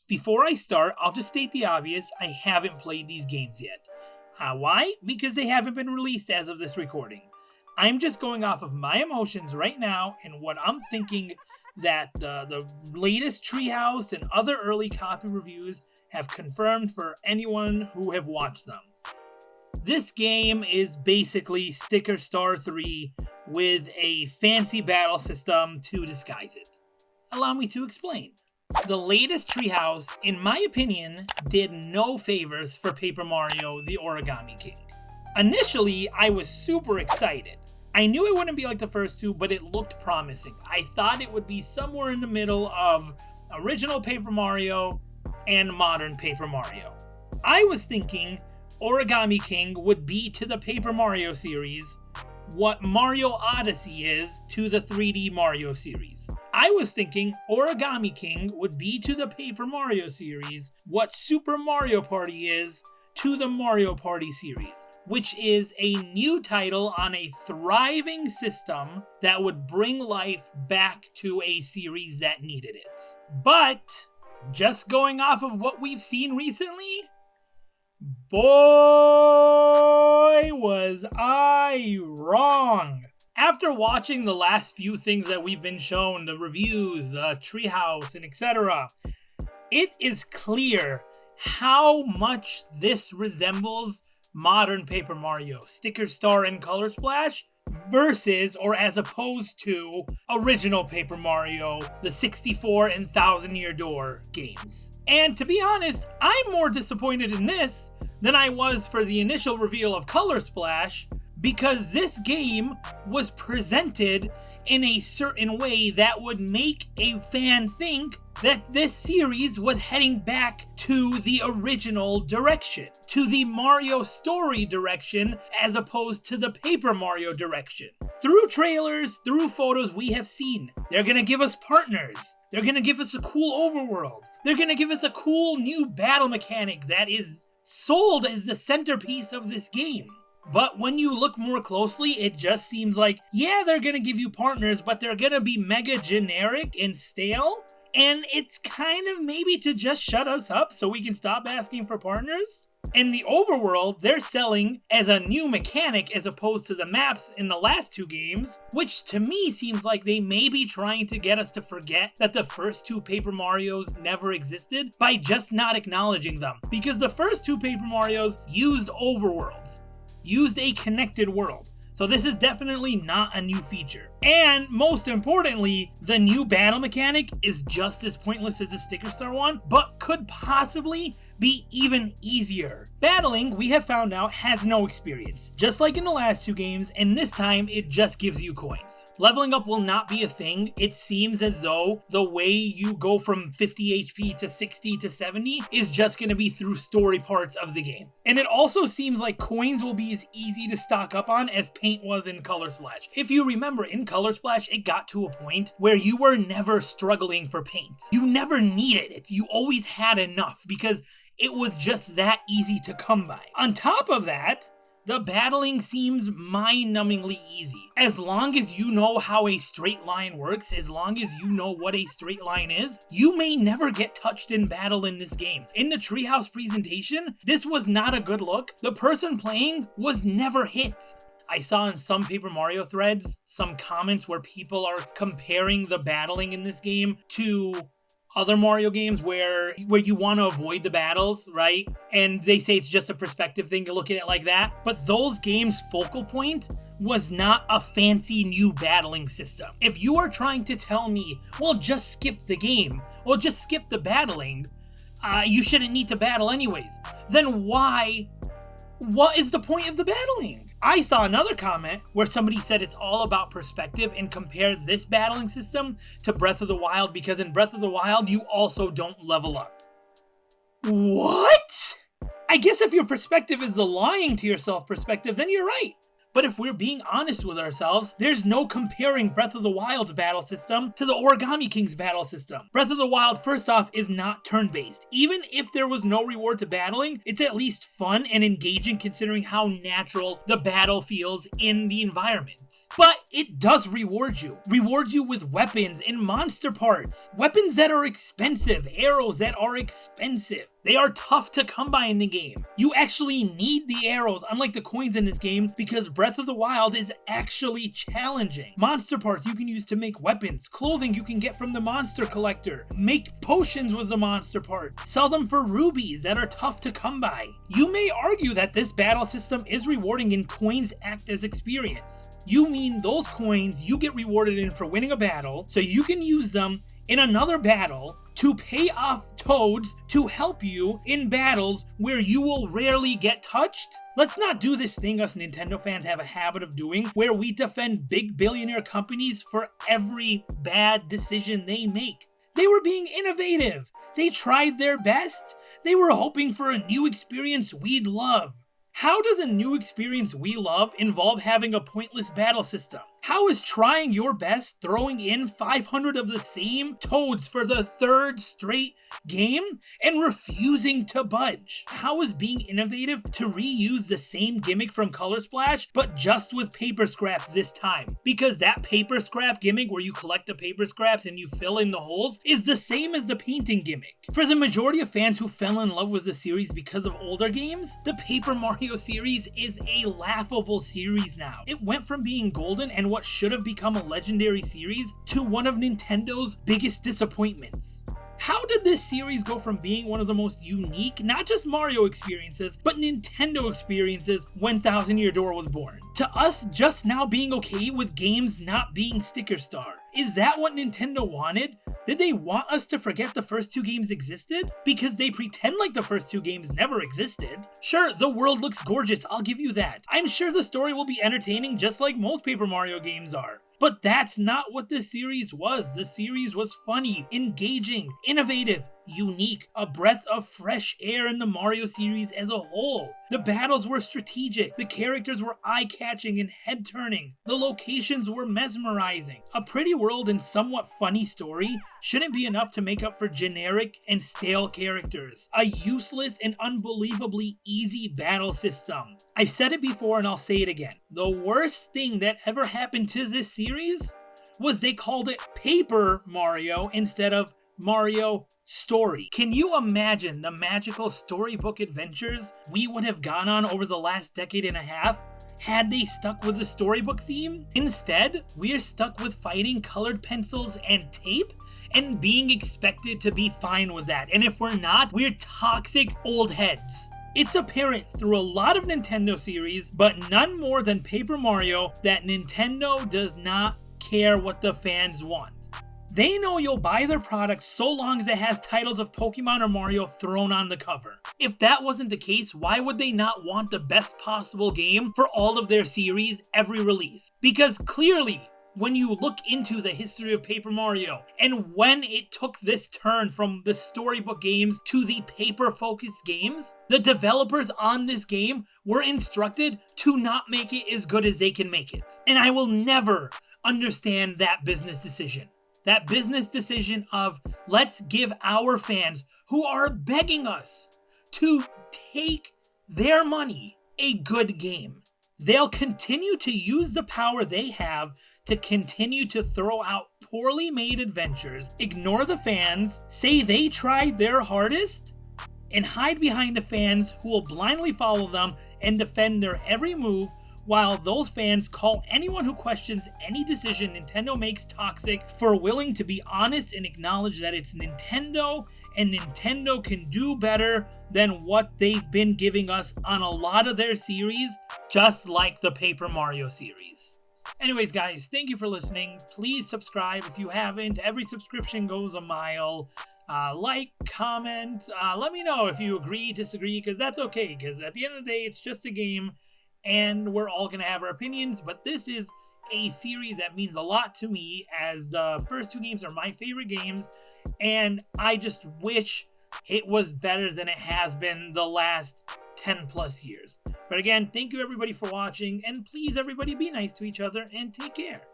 Before I start, I'll just state the obvious, I haven't played these games yet. Why? Because they haven't been released as of this recording. I'm just going off of my emotions right now and what I'm thinking that the latest Treehouse and other early copy reviews have confirmed for anyone who have watched them. This game is basically Sticker Star 3 with a fancy battle system to disguise it. Allow me to explain. The latest Treehouse, in my opinion, did no favors for Paper Mario the Origami King. Initially, I was super excited. I knew it wouldn't be like the first two, but it looked promising. I thought it would be somewhere in the middle of original Paper Mario and modern Paper Mario. I was thinking Origami King would be to the Paper Mario series what Mario Odyssey is to the 3D Mario series. I was thinking Origami King would be to the Paper Mario series what Super Mario Party is to the Mario Party series, which is a new title on a thriving system that would bring life back to a series that needed it. But, just going off of what we've seen recently, boy, was I wrong. After watching the last few things that we've been shown, the reviews, the Treehouse, and etc., it is clear how much this resembles modern Paper Mario, Sticker Star and Color Splash, versus, or as opposed to, original Paper Mario, the 64 and Thousand Year Door games. And to be honest, I'm more disappointed in this than I was for the initial reveal of Color Splash, because this game was presented in a certain way that would make a fan think that this series was heading back to the original direction, to the Mario story direction, as opposed to the Paper Mario direction. Through trailers, through photos we have seen, they're gonna give us partners. They're gonna give us a cool overworld. They're gonna give us a cool new battle mechanic that is sold as the centerpiece of this game. But when you look more closely, it just seems like, yeah, they're gonna give you partners, but they're gonna be mega generic and stale. And it's kind of maybe to just shut us up so we can stop asking for partners. In the overworld, they're selling as a new mechanic as opposed to the maps in the last two games, which to me seems like they may be trying to get us to forget that the first two Paper Marios never existed by just not acknowledging them. Because the first two Paper Marios used overworlds, used a connected world. So this is definitely not a new feature. And most importantly, the new battle mechanic is just as pointless as the Sticker Star one, but could possibly be even easier. Battling, we have found out, has no experience, just like in the last two games, and this time it just gives you coins. Leveling up will not be a thing. It seems as though the way you go from 50 HP to 60 to 70 is just going to be through story parts of the game. And it also seems like coins will be as easy to stock up on as paint was in Color Splash. If you remember, in Color Splash, it got to a point where you were never struggling for paint. You never needed it. You always had enough because it was just that easy to come by. On top of that, the battling seems mind-numbingly easy. As long as you know how a straight line works, as long as you know what a straight line is, you may never get touched in battle in this game. In the Treehouse presentation, this was not a good look. The person playing was never hit. I saw in some Paper Mario threads some comments where people are comparing the battling in this game to other Mario games where you want to avoid the battles, right? And they say it's just a perspective thing to look at it like that. But those games' focal point was not a fancy new battling system. If you are trying to tell me, well, just skip the game, or just skip the battling, you shouldn't need to battle anyways, then why? What is the point of the battling? I saw another comment where somebody said it's all about perspective and compared this battling system to Breath of the Wild because in Breath of the Wild, you also don't level up. What? I guess if your perspective is the lying to yourself perspective, then you're right. But if we're being honest with ourselves, there's no comparing Breath of the Wild's battle system to the Origami King's battle system. Breath of the Wild, first off, is not turn-based. Even if there was no reward to battling, it's at least fun and engaging considering how natural the battle feels in the environment. But it does reward you. Rewards you with weapons and monster parts. Weapons that are expensive, arrows that are expensive. They are tough to come by in the game. You actually need the arrows, unlike the coins in this game, because Breath of the Wild is actually challenging. Monster parts you can use to make weapons, clothing you can get from the monster collector, make potions with the monster part, sell them for rubies that are tough to come by. You may argue that this battle system is rewarding and coins act as experience. You mean those coins you get rewarded in for winning a battle, so you can use them in another battle to pay off toads to help you in battles where you will rarely get touched? Let's not do this thing us Nintendo fans have a habit of doing, where we defend big billionaire companies for every bad decision they make. They were being innovative. They tried their best. They were hoping for a new experience we'd love. How does a new experience we love involve having a pointless battle system? How is trying your best throwing in 500 of the same toads for the third straight game and refusing to budge? How is being innovative to reuse the same gimmick from Color Splash, but just with paper scraps this time? Because that paper scrap gimmick where you collect the paper scraps and you fill in the holes is the same as the painting gimmick. For the majority of fans who fell in love with the series because of older games, the Paper Mario series is a laughable series now. It went from being golden and what should have become a legendary series to one of Nintendo's biggest disappointments. How did this series go from being one of the most unique, not just Mario experiences, but Nintendo experiences when Thousand Year Door was born, to us just now being okay with games not being Sticker Star? Is that what Nintendo wanted? Did they want us to forget the first two games existed? Because they pretend like the first two games never existed. Sure, the world looks gorgeous, I'll give you that. I'm sure the story will be entertaining just like most Paper Mario games are. But that's not what the series was. The series was funny, engaging, innovative, unique, a breath of fresh air in the Mario series as a whole. The battles were strategic, the characters were eye-catching and head-turning, the locations were mesmerizing. A pretty world and somewhat funny story shouldn't be enough to make up for generic and stale characters. A useless and unbelievably easy battle system. I've said it before and I'll say it again. The worst thing that ever happened to this series was they called it Paper Mario instead of Mario Story. Can you imagine the magical storybook adventures we would have gone on over the last decade and a half had they stuck with the storybook theme? Instead, we're stuck with fighting colored pencils and tape and being expected to be fine with that. And if we're not, we're toxic old heads. It's apparent through a lot of Nintendo series, but none more than Paper Mario, that Nintendo does not care what the fans want. They know you'll buy their product so long as it has titles of Pokemon or Mario thrown on the cover. If that wasn't the case, why would they not want the best possible game for all of their series every release? Because clearly, when you look into the history of Paper Mario and when it took this turn from the storybook games to the paper-focused games, the developers on this game were instructed to not make it as good as they can make it. And I will never understand that business decision. That business decision of, let's give our fans who are begging us to take their money a good game. They'll continue to use the power they have to continue to throw out poorly made adventures, ignore the fans, say they tried their hardest, and hide behind the fans who will blindly follow them and defend their every move, while those fans call anyone who questions any decision Nintendo makes toxic for willing to be honest and acknowledge that it's Nintendo and Nintendo can do better than what they've been giving us on a lot of their series, just like the Paper Mario series. Anyways, guys, thank you for listening. Please subscribe if you haven't. Every subscription goes a mile. Like, comment, let me know if you agree, disagree, because that's okay, because at the end of the day, it's just a game, and we're all going to have our opinions, but this is a series that means a lot to me, as the first two games are my favorite games, and I just wish it was better than it has been the last 10 plus years. But again, thank you everybody for watching, and please everybody be nice to each other and take care.